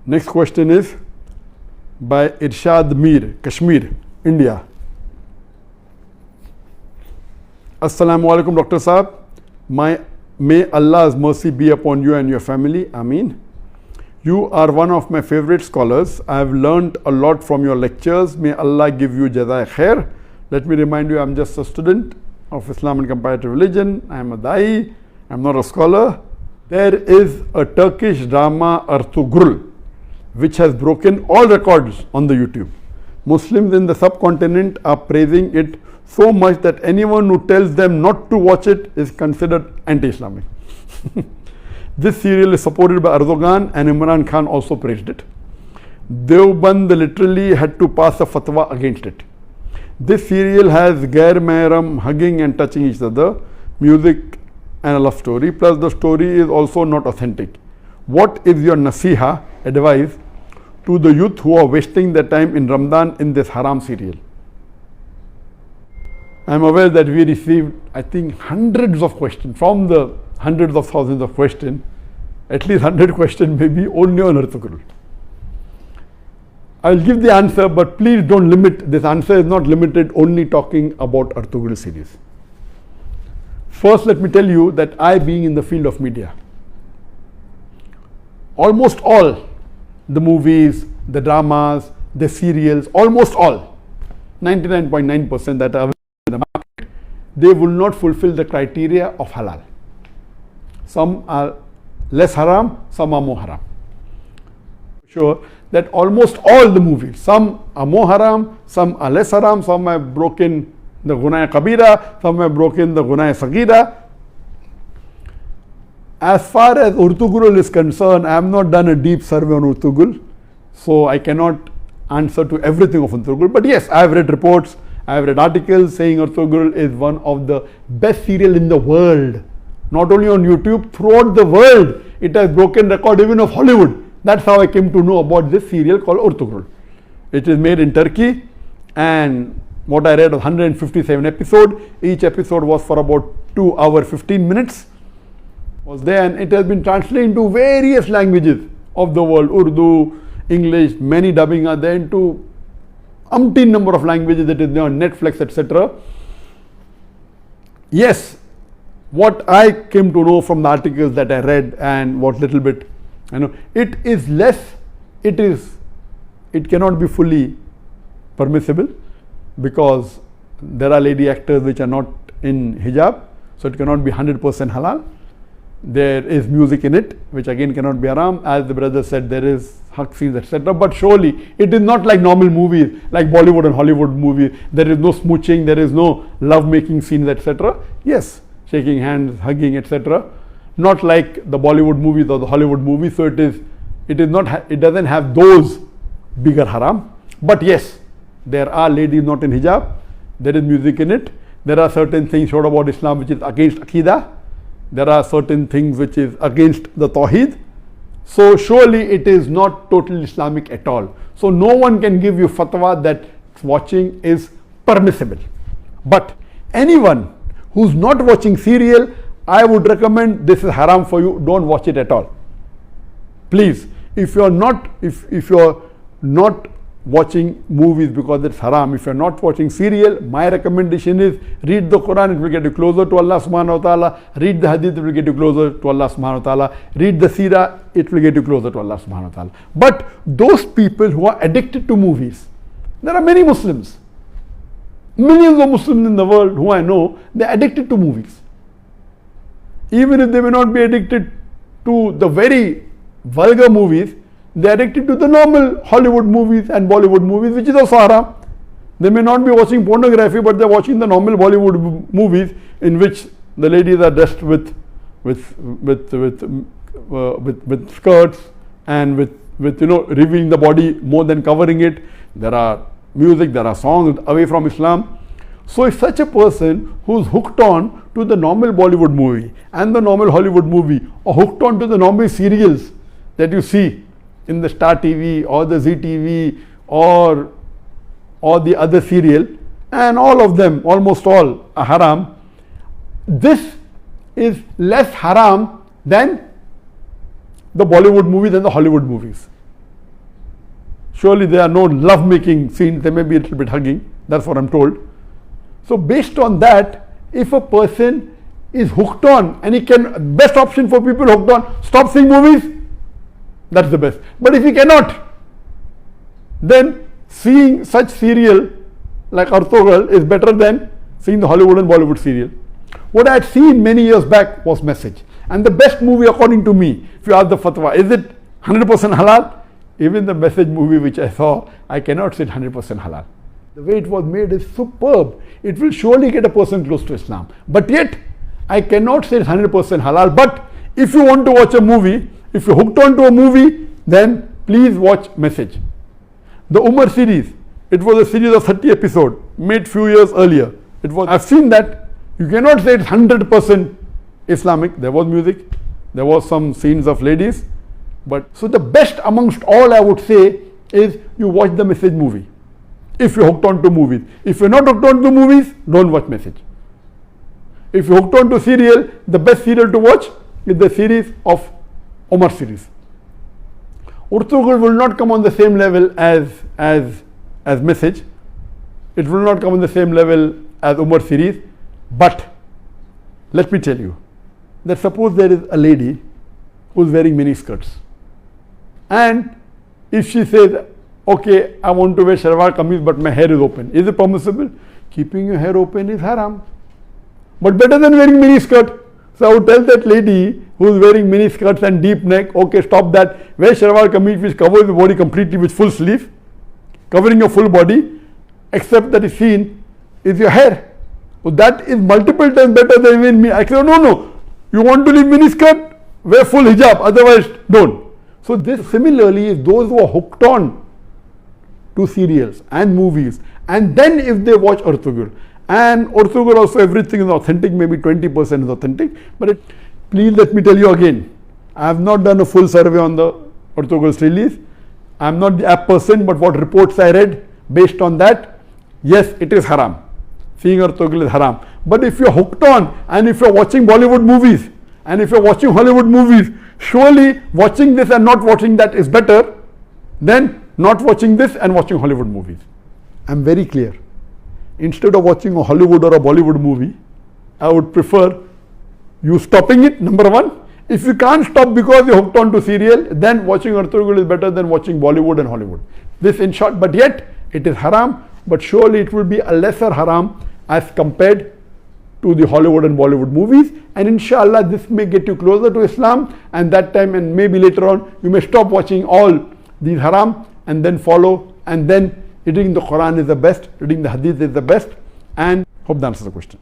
Next question is by Irshad Mir, Kashmir, India. Assalamu alaikum, Dr. Saab. May Allah's mercy be upon you and your family. Ameen. You are one of my favorite scholars. I have learned a lot from your lectures. May Allah give you jazai khair. Let me remind you, I am just a student of Islam and comparative religion. I am a da'i. I am not a scholar. There is a Turkish drama, Ertugrul, which has broken all records on the YouTube. Muslims in the subcontinent are praising it so much that anyone who tells them not to watch it is considered anti-Islamic. This serial is supported by Erdogan, and Imran Khan also praised it. Deoband literally had to pass a fatwa against it. This serial has Gair Mehram hugging and touching each other, music and a love story, plus the story is also not authentic. What is your nasiha, advice, to the youth who are wasting their time in Ramadan in this haram serial? I am aware that we received, I think, hundreds of questions. From the hundreds of thousands of questions, at least 100 questions maybe only on Ertugrul. I will give the answer, but please don't limit. This answer is not limited only talking about Ertugrul series. First, let me tell you that I, being in the field of media, almost all the movies, the dramas, the serials, almost all, 99.9% that are in the market, they will not fulfill the criteria of halal. Some are less haram, some are more haram. Sure that almost all the movies, some are more haram, some are less haram, some have broken the Gunaya Kabira, some have broken the Gunaya Sagira. As far as Ertugrul is concerned, I have not done a deep survey on Ertugrul, so I cannot answer to everything of Ertugrul. But yes, I have read reports, I have read articles saying Ertugrul is one of the best serial in the world. Not only on YouTube, throughout the world, it has broken record even of Hollywood. That's how I came to know about this serial called Ertugrul. It is made in Turkey, and what I read was 157 episodes. Each episode was for about 2 hours 15 minutes. Was there, and it has been translated into various languages of the world, Urdu, English, many dubbing are there into umpteen number of languages that is there on Netflix, etc. Yes, what I came to know from the articles that I read and what little bit I know, it is less, it cannot be fully permissible because there are lady actors which are not in hijab, so it cannot be 100% halal. There is music in it, which again cannot be haram. As the brother said, there is haq scenes, etc. But surely it is not like normal movies, like Bollywood and Hollywood movies. There is no smooching, there is no love making scenes, etc. Yes, shaking hands, hugging, etc. Not like the Bollywood movies or the Hollywood movies. So it doesn't have those bigger haram. But yes, there are ladies not in hijab. There is music in it. There are certain things showed about Islam which is against Aqidah. There are certain things which is against the Tawheed. So surely it is not totally Islamic at all. So no one can give you fatwa that watching is permissible. But anyone who's not watching serial, I would recommend this is haram for you, don't watch it at all. Please, if you're not watching movies because it's haram, if you're not watching serial, my recommendation is read the Quran, it will get you closer to Allah subhanahu wa ta'ala. Read the hadith, it will get you closer to Allah subhanahu wa ta'ala. Read the seerah, it will get you closer to Allah subhanahu wa ta'ala. But those people who are addicted to movies, there are many Muslims, millions of Muslims in the world who I know, they're addicted to movies. Even if they may not be addicted to the very vulgar movies, they are addicted to the normal Hollywood movies and Bollywood movies, which is also haram. They may not be watching pornography, but they are watching the normal Bollywood movies in which the ladies are dressed with skirts and with revealing the body more than covering it. There are music, there are songs away from Islam. So if such a person who's hooked on to the normal Bollywood movie and the normal Hollywood movie, or hooked on to the normal serials that you see in the Star TV or the Zee TV or the other serial, and all of them, almost all, are haram, this is less haram than the Bollywood movies and the Hollywood movies. Surely there are no love-making scenes. There may be a little bit hugging. That's what I'm told. So based on that, if a person is hooked on, and he can, best option for people hooked on, stop seeing movies. That's the best. But if he cannot, then seeing such serial like Artogol is better than seeing the Hollywood and Bollywood serial. What I had seen many years back was Message. And the best movie according to me, if you ask the fatwa, is it 100% halal? Even the Message movie which I saw, I cannot say it 100% halal. The way it was made is superb. It will surely get a person close to Islam. But yet, I cannot say it's 100% halal. But if you want to watch a movie, if you're hooked on to a movie, then please watch Message. The Umar series, it was a series of 30 episodes, made few years earlier. I've seen that. You cannot say it's 100% Islamic. There was music, there was some scenes of ladies. But so the best amongst all, I would say, is you watch the Message movie. If you're hooked on to movies. If you're not hooked on to movies, don't watch Message. If you're hooked on to serial, the best serial to watch is the series of Umar series. Urtugul will not come on the same level as Message. It will not come on the same level as Umar series. But let me tell you that suppose there is a lady who is wearing mini skirts, and if she says, okay, I want to wear shalwar kameez but my hair is open, is it permissible? Keeping your hair open is haram, but better than wearing mini skirt. So I would tell that lady who is wearing mini skirts and deep neck, okay, stop that, wear shalwar kameez which covers the body completely with full sleeve, covering your full body, except that is seen is your hair. So that is multiple times better than even me. I say, no, you want to leave mini skirt, wear full hijab, otherwise don't. So this similarly is those who are hooked on to serials and movies, and then if they watch Artugul, and Artugul also everything is authentic, maybe 20% is authentic, but please let me tell you again, I have not done a full survey on the Artugul's release. I am not the app person, but what reports I read, based on that, yes, it is haram. Seeing Artugul is haram. But if you are hooked on, and if you are watching Bollywood movies, and if you are watching Hollywood movies, surely watching this and not watching that is better than not watching this and watching Hollywood movies. I'm very clear. Instead of watching a Hollywood or a Bollywood movie, I would prefer you stopping it, number one. If you can't stop because you're hooked on to serial, then watching Artugul is better than watching Bollywood and Hollywood. This in short, but yet it is haram, but surely it will be a lesser haram as compared to the Hollywood and Bollywood movies, and inshallah this may get you closer to Islam, and that time and maybe later on you may stop watching all these haram and then follow, and then reading the Quran is the best, reading the Hadith is the best, and hope that answers the question.